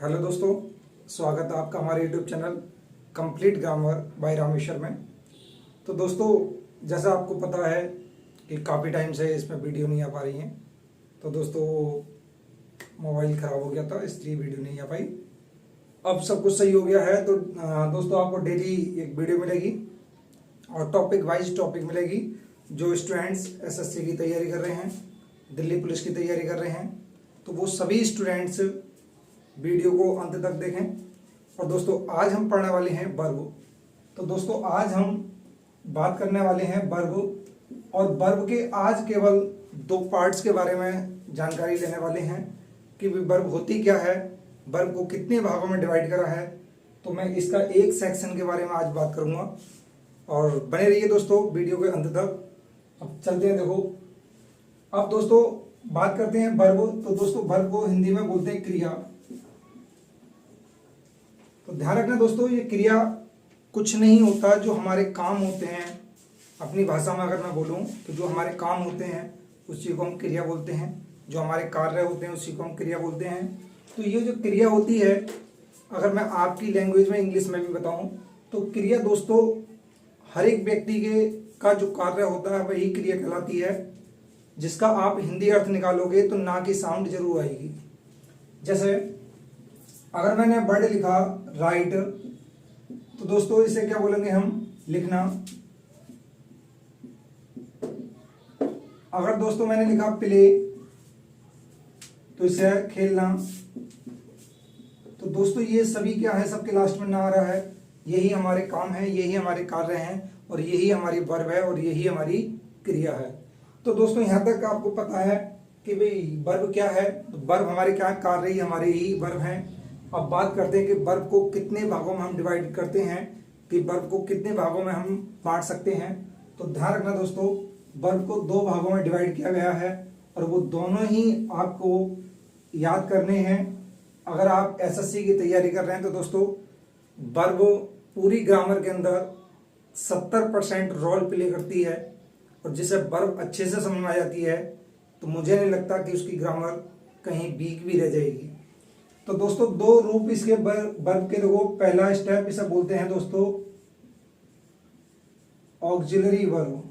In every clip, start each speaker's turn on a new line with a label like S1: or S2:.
S1: Hello दोस्तों, स्वागत है आपका हमारे YouTube channel complete grammar bye Rameshwar में। तो दोस्तों, जैसा आपको पता है कि काफ़ी टाइम से इसमें वीडियो नहीं आ पा रही हैं। तो दोस्तों, मोबाइल ख़राब हो गया था इसलिए वीडियो नहीं आ पाई। अब सब कुछ सही हो गया है। तो दोस्तों, आपको डेली एक वीडियो मिलेगी और टॉपिक वाइज टॉपिक मिलेगी। जो स्टूडेंट्स एसएससी की तैयारी कर रहे हैं, दिल्ली पुलिस की तैयारी कर रहे हैं, तो वो सभी स्टूडेंट्स वीडियो को अंत तक देखें। और दोस्तों, आज हम पढ़ने वाले हैं वर्ब। तो दोस्तों, आज हम बात करने वाले हैं वर्ब, और वर्ब के आज केवल दो पार्ट्स के बारे में जानकारी लेने वाले हैं कि वर्ब होती क्या है, वर्ब को कितने भागों में डिवाइड करा है। तो मैं इसका एक सेक्शन के बारे में आज बात करूंगा, और बने रहिए दोस्तों वीडियो के अंत तक। अब चलते हैं। देखो, अब दोस्तों बात करते हैं वर्ब। तो दोस्तों, वर्ब को हिंदी में बोलते हैं क्रिया। तो ध्यान रखना दोस्तों, ये क्रिया कुछ नहीं होता। जो हमारे काम होते हैं, अपनी भाषा में अगर मैं बोलूं तो जो हमारे काम होते हैं उसी को हम क्रिया बोलते हैं। जो हमारे कार्य होते हैं उसी को हम क्रिया बोलते हैं। तो ये जो क्रिया होती है, अगर मैं आपकी लैंग्वेज में इंग्लिश में भी बताऊं तो क्रिया दोस्तों हर एक व्यक्ति के का जो कार्य होता है वही क्रिया कहलाती है। जिसका आप हिंदी अर्थ निकालोगे तो ना की साउंड जरूर आएगी। जैसे अगर मैंने वर्ड लिखा राइट, तो दोस्तों इसे क्या बोलेंगे हम? लिखना। अगर दोस्तों मैंने लिखा प्ले, तो इसे खेलना। तो दोस्तों ये सभी क्या है, सबके लास्ट में ना आ रहा है। यही हमारे काम है, यही हमारे कार्य हैं, और यही हमारी वर्ब है, और यही हमारी क्रिया है। तो दोस्तों यहाँ तक आपको पता है कि भाई वर्ब क्या है। तो वर्ब हमारे क्या है, कार्य ही हमारे ही वर्ब हैं। अब बात करते हैं कि वर्ब को कितने भागों में हम डिवाइड करते हैं, कि वर्ब को कितने भागों में हम बांट सकते हैं। तो ध्यान रखना दोस्तों, वर्ब को दो भागों में डिवाइड किया गया है, और वो दोनों ही आपको याद करने हैं। अगर आप एसएससी की तैयारी कर रहे हैं तो दोस्तों, वर्ब पूरी ग्रामर के अंदर 70% रोल प्ले करती है, और जिसे वर्ब अच्छे से समझ में आ जाती है तो मुझे नहीं लगता कि उसकी ग्रामर कहीं वीक भी रह जाएगी। तो दोस्तों, दो रूप इसके वर्ब के देखो। पहला स्टेप इसे बोलते हैं दोस्तों ऑक्सिलरी वर्ब।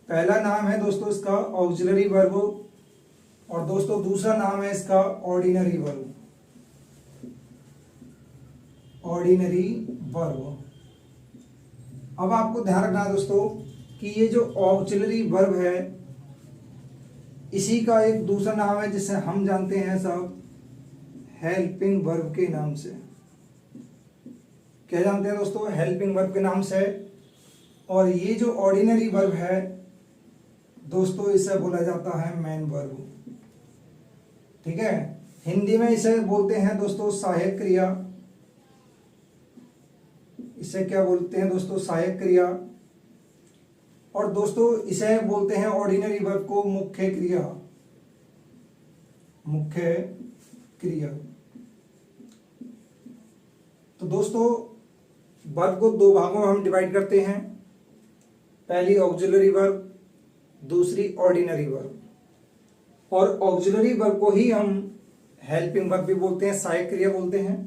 S1: पहला नाम है दोस्तों इसका ऑक्सिलरी वर्ब, और दोस्तों दूसरा नाम है इसका ऑर्डिनरी वर्ब। Ordinary verb. अब आपको ध्यान रखना है दोस्तों कि ये जो ऑक्सिलरी वर्ब है, इसी का एक दूसरा नाम है जिसे हम जानते हैं सब हेल्पिंग वर्ब के नाम से। क्या जानते हैं दोस्तों? हेल्पिंग वर्ब के नाम से। और ये जो ऑर्डिनरी वर्ब है दोस्तों, इसे बोला जाता है मेन वर्ब। ठीक है, हिंदी में इसे बोलते हैं दोस्तों सहायक क्रिया। इसे क्या बोलते हैं दोस्तों? सहायक क्रिया। और दोस्तों इसे बोलते हैं ऑर्डिनरी वर्ब को मुख्य क्रिया। मुख्य क्रिया। तो दोस्तों, वर्ब को दो भागों में हम डिवाइड करते हैं। पहली ऑक्सिलरी वर्ब, दूसरी ऑर्डिनरी वर्ब। और ऑक्सिलरी वर्ब को ही हम हेल्पिंग वर्ब भी बोलते हैं, सहायक क्रिया बोलते हैं।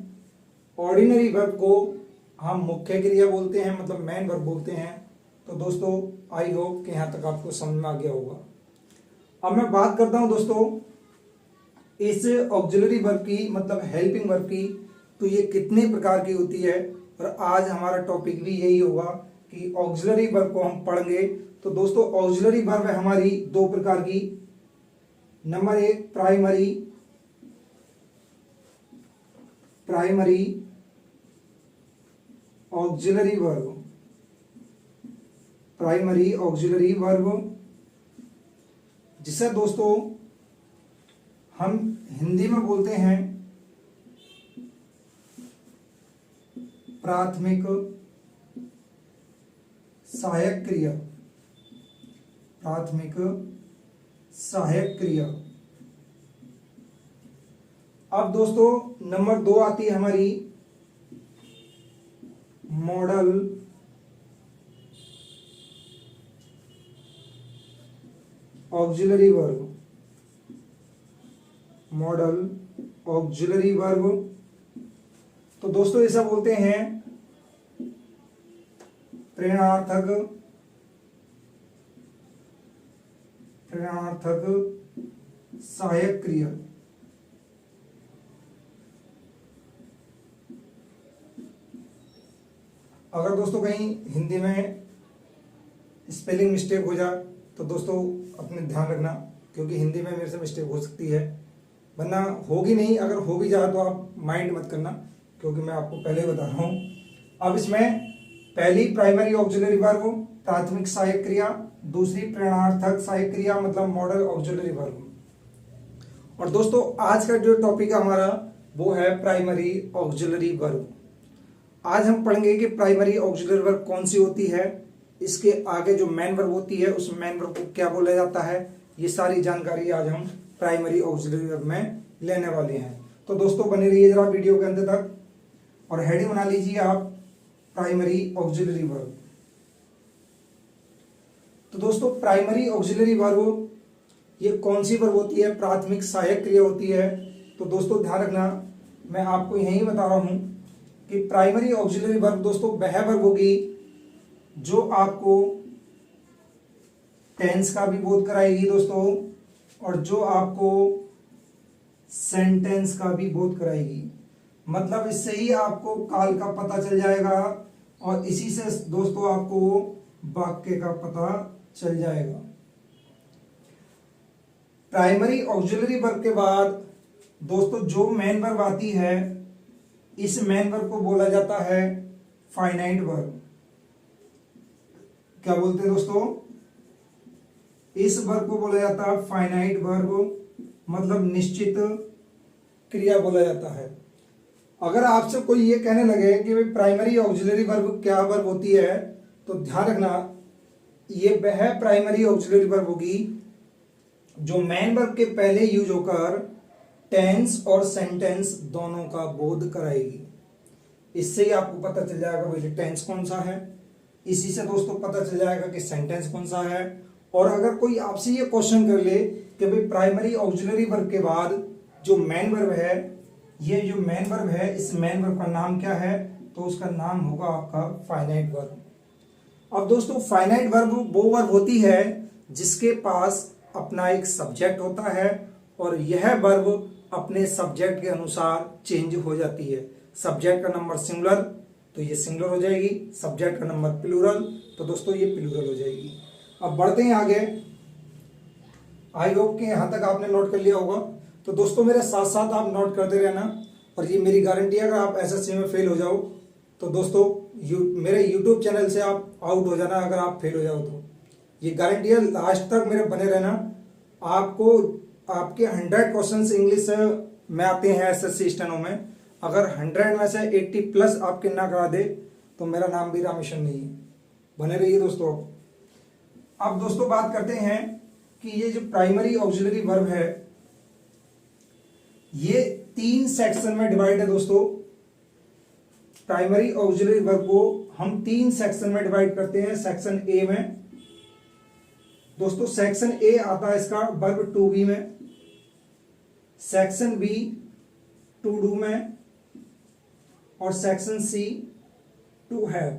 S1: ऑर्डिनरी वर्ब को हम मुख्य क्रिया बोलते हैं, मतलब मेन वर्ब बोलते हैं। तो दोस्तों, आई होप कि यहां तक आपको समझ में आ गया होगा। अब मैं बात करता हूं दोस्तों इस ऑक्सिलरी वर्ब की, मतलब हेल्पिंग वर्ब की। तो ये कितने प्रकार की होती है, और आज हमारा टॉपिक भी यही होगा कि ऑक्सिलरी वर्ब को हम पढ़ेंगे। तो दोस्तों, ऑक्सिलरी वर्ब है हमारी दो प्रकार की। नंबर एक primary. Primary auxiliary verb. Primary auxiliary verb, जिसे दोस्तों हम हिंदी में बोलते हैं प्राथमिक सहायक क्रिया। प्राथमिक सहायक क्रिया। अब दोस्तों नंबर 2 आती है हमारी model auxiliary verb. Model auxiliary verb. तो दोस्तों ऐसा बोलते हैं प्रेरणार्थक सहायक क्रिया। अगर दोस्तों कहीं हिंदी में स्पेलिंग मिस्टेक हो जाए तो दोस्तों अपने ध्यान रखना, क्योंकि हिंदी में मेरे से मिस्टेक हो सकती है, वरना होगी नहीं। अगर हो भी जाए तो आप माइंड मत करना, क्योंकि मैं आपको पहले ही बता रहा हूँ। अब इसमें पहली प्राइमरी ऑक्सिलरी वर्ब प्राथमिक सहायक क्रिया, दूसरी प्रेरणार्थक सहायक क्रिया मतलब मॉडल ऑक्सिलरी वर्ब। और दोस्तों आज का जो टॉपिक है हमारा वो है प्राइमरी ऑक्सिलरी वर्ब। आज हम पढ़ेंगे कि प्राइमरी ऑक्सिलरी वर्ब कौन सी होती है, इसके आगे जो मेन वर्ब होती है उस मेन वर्ब को क्या बोला जाता है, ये सारी जानकारी आज हम प्राइमरी ऑक्सिलरी वर्ब में लेने वाले हैं। तो दोस्तों बने रहिए जरा वीडियो के अंत तक, और हेडिंग बना लीजिए आप प्राइमरी ऑक्सिलरी वर्ब। तो दोस्तों प्राइमरी ऑक्सिलरी वर्ब ये कौन सी वर्ब होती है, प्राथमिक सहायक क्रिया होती है। तो दोस्तों ध्यान रखना, मैं आपको यही बता रहा हूं कि प्राइमरी ऑक्सिलरी वर्ब दोस्तों वह वर्ब होगी जो आपको टेंस का भी बोध कराएगी दोस्तों, और जो आपको सेंटेंस का भी बोध कराएगी। मतलब इससे ही आपको काल का पता चल जाएगा, और इसी से दोस्तों आपको वाक्य का पता चल जाएगा। प्राइमरी ऑक्सिलरी वर्ब के बाद दोस्तों जो मेन वर्ब आती है, इस मेन वर्ब को बोला जाता है फाइनाइट वर्ब। क्या बोलते हैं दोस्तों, इस वर्ब को बोला जाता है फाइनाइट वर्ब, मतलब निश्चित क्रिया बोला जाता है। अगर आपसे कोई ये कहने लगे कि भाई प्राइमरी ऑक्सिलरी वर्ब क्या वर्ब होती है, तो ध्यान रखना ये वह प्राइमरी ऑक्सिलरी वर्ब होगी जो मेन वर्ब के पहले यूज होकर टेंस और सेंटेंस दोनों का बोध कराएगी। इससे ही आपको पता चल जाएगा भाई टेंस कौन सा है, इसी से दोस्तों पता चल जाएगा कि सेंटेंस कौन सा है। और अगर कोई आपसे ये क्वेश्चन कर ले कि भाई प्राइमरी ऑक्सिलरी वर्ब के बाद जो मेन वर्ब है, ये जो मेन वर्ब है इस मेन वर्ब का नाम क्या है, तो उसका नाम होगा आपका फाइनाइट वर्ब। अब दोस्तों फाइनाइट वर्ब वो वर्ब होती है जिसके पास अपना एक सब्जेक्ट होता है, और यह वर्ब अपने सब्जेक्ट के अनुसार चेंज हो जाती है। सब्जेक्ट का नंबर सिंगुलर तो ये सिंगुलर हो जाएगी, सब्जेक्ट का नंबर प्लूरल तो दोस्तों ये प्लूरल हो जाएगी। अब बढ़ते हैं आगे, आई होप कि यहां तक आपने नोट कर लिया होगा। तो दोस्तों मेरे साथ साथ आप नोट करते रहना, और ये मेरी गारंटी है अगर आप एसएससी में फेल हो जाओ तो दोस्तों मेरे यूट्यूब चैनल से आप आउट हो जाना। अगर आप फेल हो जाओ तो ये गारंटी है, लास्ट तक मेरे बने रहना। आपको आपके 100 क्वेश्चन इंग्लिश में आते हैं एसएससी स्टेनो में, अगर 100 में से 80 प्लस आपके ना करा दे तो मेरा नाम भी रामेश्वर नहीं है। बने रहिए दोस्तों। अब दोस्तों बात करते हैं कि ये जो प्राइमरी ऑक्सिलरी वर्ब है ये 3 सेक्शन में डिवाइड है दोस्तों। प्राइमरी ऑक्सिलरी वर्ब को हम 3 सेक्शन में डिवाइड करते हैं। सेक्शन ए में दोस्तों, सेक्शन ए आता है इसका वर्ब टू बी में, सेक्शन बी टू डू में, और सेक्शन सी टू हैव।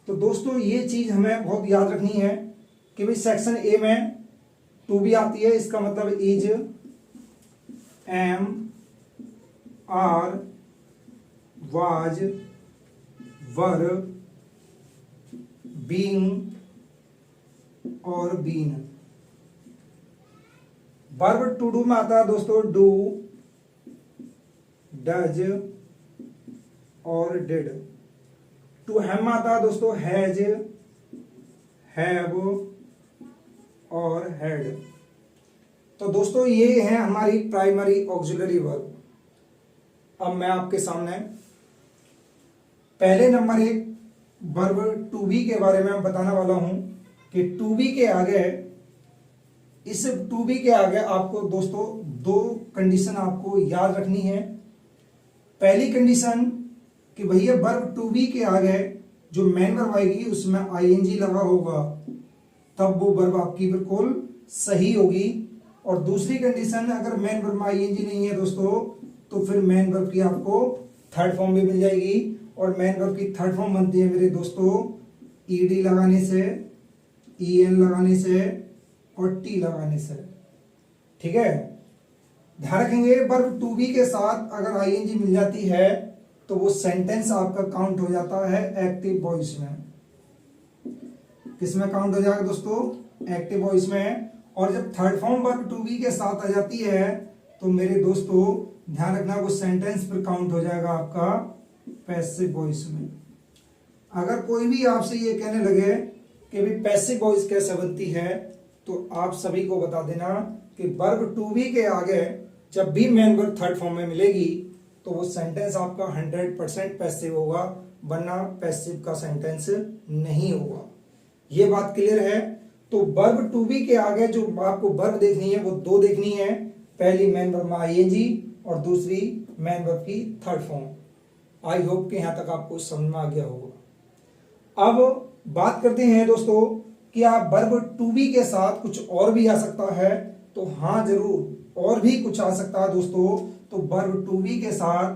S1: तो दोस्तों ये चीज हमें बहुत याद रखनी है कि भाई सेक्शन ए में टू बी आती है, इसका मतलब is, am, are, was, were, being और बीन। वर्ब टू डू में आता है दोस्तों डू, डज और डिड। टू हैव में आता है दोस्तों हैज, हैव और हैड। तो दोस्तों ये है हमारी प्राइमरी ऑक्सिलरी वर्ब। अब मैं आपके सामने पहले नंबर एक वर्ब टू बी के बारे में बताने वाला हूं कि टू बी के आगे, इस टू बी के आगे आपको दोस्तों 2 कंडीशन आपको याद रखनी है। पहली कंडीशन कि भैया वर्ब टू बी के आगे जो मेन वर्ब आएगी उसमें आईएनजी लगा होगा, तब वो वर्ब आपकी बिल्कुल सही होगी। और दूसरी कंडीशन, अगर मेन वर्ब में आईएनजी नहीं है दोस्तों तो फिर मेन वर्ब की आपको थर्ड फॉर्म भी मिल जाएगी। और मेन वर्ब की थर्ड फॉर्म बनती है मेरे दोस्तों ईडी लगाने से, ईएन लगाने से और टी लगाने से। ठीक है, ध्यान रखेंगे वर्ब टू बी के साथ अगर आईएनजी मिल जाती है तो वो सेंटेंस आपका काउंट हो जाता है एक्टिव वॉइस में। किसमें काउंट हो जाएगा दोस्तों? एक्टिव वॉइस में। और जब third form verb to be के साथ आ जाती है तो मेरे दोस्तों ध्यान रखना वो सेंटेंस पर काउंट हो जाएगा आपका पैसिव वॉइस में। अगर कोई भी आपसे ये कहने लगे कि भाई पैसिव वॉइस कैसे बनती है तो आप सभी को बता देना कि वर्ब टू बी के आगे जब भी मेन वर्ब थर्ड फॉर्म में मिलेगी तो वो सेंटेंस आपका 100% पैसिव होगा, वरना पैसिव का सेंटेंस नहीं होगा। ये बात क्लियर है? तो वर्ब टू बी के आगे जो आपको वर्ब देखनी है वो दो देखनी है, पहली मेन वर्ब में आईएनजी और दूसरी मेन वर्ब की थर्ड फॉर्म। आई होप कि यहां तक आपको समझ में आ गया होगा। अब बात करते हैं दोस्तों कि आप वर्ब टू बी के साथ कुछ और भी आ सकता है, तो हाँ जरूर और भी कुछ आ सकता है दोस्तों। तो वर्ब टू बी के साथ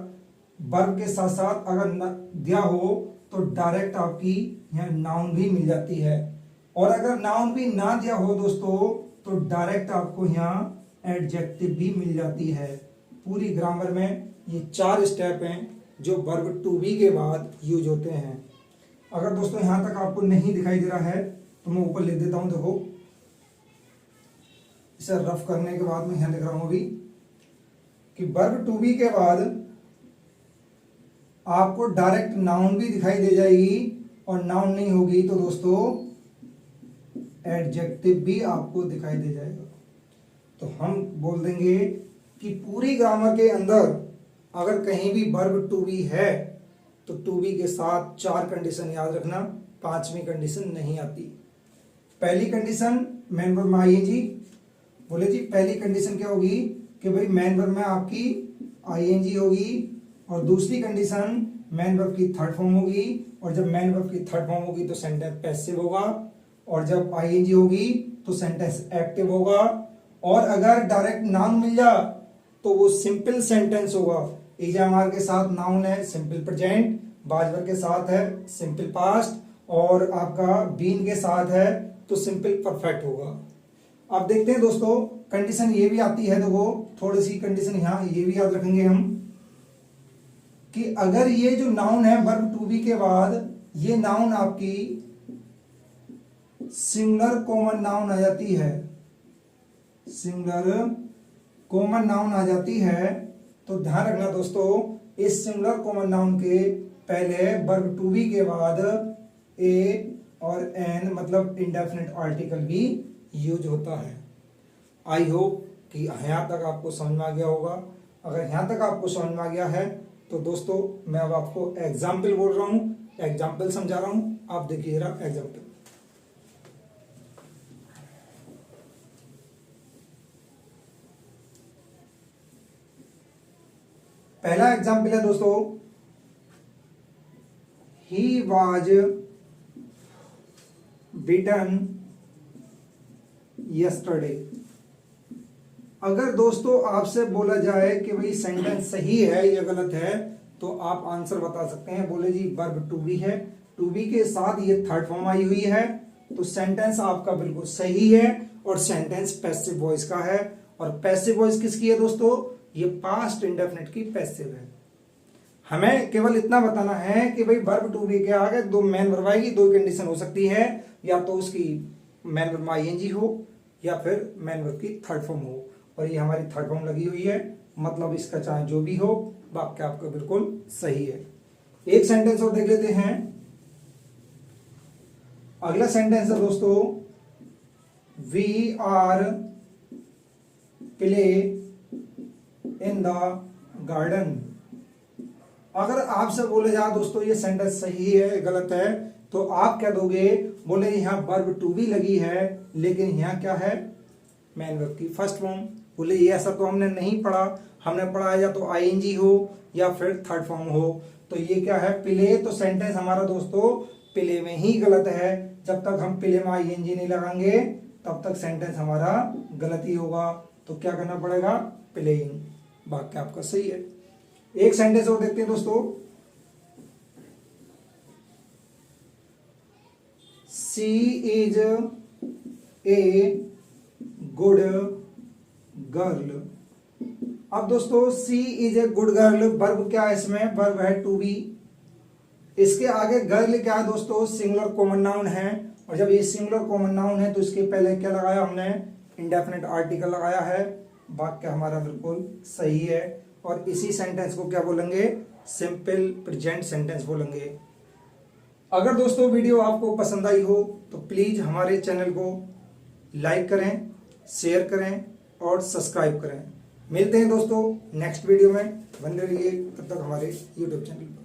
S1: वर्ब के साथ साथ अगर दिया हो तो डायरेक्ट आपकी यहाँ नाउन भी मिल जाती है, और अगर नाउन भी ना दिया हो दोस्तों तो डायरेक्ट आपको यहाँ एडजेक्टिव भी मिल जाती है। पूरी ग्रामर में ये 4 स्टेप हैं जो वर्ब टू बी के बाद यूज होते हैं। अगर दोस्तों यहां तक आपको नहीं दिखाई दे रहा है तो मैं ऊपर लिख देता हूं, देखो इसे रफ करने के बाद मैं यहां लिख रहा हूं अभी कि वर्ब टू बी के बाद आपको डायरेक्ट नाउन भी दिखाई दे जाएगी, और नाउन नहीं होगी तो दोस्तों एडजेक्टिव भी आपको दिखाई दे जाएगा। तो हम बोल देंगे कि पूरी ग्रामर के अंदर अगर कहीं भी वर्ब टू बी है तो टू बी के साथ 4 कंडीशन याद रखना, 5वीं कंडीशन नहीं आती। पहली कंडीशन मेन वर्ब में आईएनजी। बोले जी पहली कंडीशन क्या होगी कि भाई मेन वर्ब में आपकी आईएनजी होगी, और दूसरी कंडीशन मेन वर्ब की थर्ड फॉर्म होगी, और जब मेन वर्ब की थर्ड फॉर्म होगी तो सेंटेंस पैसिव होगा, और जब आईएनजी होगी तो सेंटेंस एक्टिव होगा, और अगर डायरेक्ट नाउन मिल जा तो वो सिंपल सेंटेंस होगा। एग्जाम्पल के साथ नाउन है सिंपल प्रेजेंट, बाजवर के साथ है सिंपल पास्ट, और आपका बीन के साथ है तो सिंपल परफेक्ट होगा। अब देखते हैं दोस्तों कंडीशन ये भी आती है, देखो थोड़ी सी कंडीशन यहाँ ये भी याद रखेंगे हम कि अगर ये जो नाउन है वर्ब टू बी के बाद ये नाउन आपकी सिंगुलर कॉमन नाउन आ जाती है, सिंगुलर कॉमन नाउन आ जाती है, तो ध्यान रखना दोस्तों इस सिंगुलर कॉमन नाउन के पहले वर्ब टू बी के बाद ए और एन मतलब इंडेफिनिट आर्टिकल भी यूज होता है। आई होप कि यहाँ तक आपको समझ में आ गया होगा। अगर यहाँ तक आपको समझ में आ गया है तो दोस्तों मैं अब आपको एग्जाम्पल बोल रहा हूँ, एग्जाम्पल समझा रहा हूँ, आप देखिए जरा एग्जाम्पल। पहला एग्जाम्पल है दोस्तों, ही वाज बिटन यस्टरडे। अगर दोस्तों आपसे बोला जाए कि भाई सेंटेंस सही है या गलत है तो आप आंसर बता सकते हैं। बोले जी वर्ब टू बी है, टू बी के साथ ये थर्ड फॉर्म आई हुई है तो सेंटेंस आपका बिल्कुल सही है, और सेंटेंस पैसिव वॉइस का है। और पैसिव वॉइस किसकी है दोस्तों? ये पास्ट इंडेफिनिट की पैसिव है। हमें केवल इतना बताना है कि भाई वर्ब टू बी के आगे दो मेन वर्ब आएगी, दो कंडीशन हो सकती है, या तो उसकी मेन वर्ब में आईएनजी हो या फिर मेन वर्ब की थर्ड फॉर्म हो, और ये हमारी थर्ड फॉर्म लगी हुई है, मतलब इसका चाहे जो भी हो वाक्य आपका बिल्कुल सही है। एक सेंटेंस और देख लेते हैं। अगला सेंटेंस है दोस्तों, we are play in the garden. अगर आपसे बोले जाए दोस्तों ये सेंटेंस सही है गलत है तो आप क्या दोगे? बोले यहाँ वर्ब टू बी लगी है लेकिन यहाँ क्या है? मेन वर्ब की फर्स्ट फॉर्म। बोले ये ऐसा तो हमने नहीं पढ़ा, हमने पढ़ा है या तो आईएनजी हो या फिर थर्ड फॉर्म हो, तो ये क्या है? प्ले। तो सेंटेंस हमारा दोस्तों प्ले में ही गलत है। जब तक हम प्ले में आईएनजी नहीं लगाएंगे तब तक सेंटेंस हमारा गलत ही होगा। तो क्या करना पड़ेगा, प्लेइंग। वाक्य आपका सही है। एक सेंटेंस और देखते हैं दोस्तों। She is a good girl. अब दोस्तों she is a good girl, verb क्या है इसमें, वर्ब है टू बी। इसके आगे गर्ल क्या है दोस्तों, सिंगुलर कॉमन नाउन है। और जब ये सिंगुलर कॉमन नाउन है तो इसके पहले क्या लगाया हमने, इंडेफिनिट आर्टिकल लगाया है। वाक्य हमारा बिल्कुल सही है। और इसी सेंटेंस को क्या बोलेंगे, सिंपल प्रेजेंट सेंटेंस बोलेंगे। अगर दोस्तों वीडियो आपको पसंद आई हो तो प्लीज हमारे चैनल को लाइक करें, शेयर करें और सब्सक्राइब करें। मिलते हैं दोस्तों नेक्स्ट वीडियो में। बने रहिए तब तक हमारे यूट्यूब चैनल पर।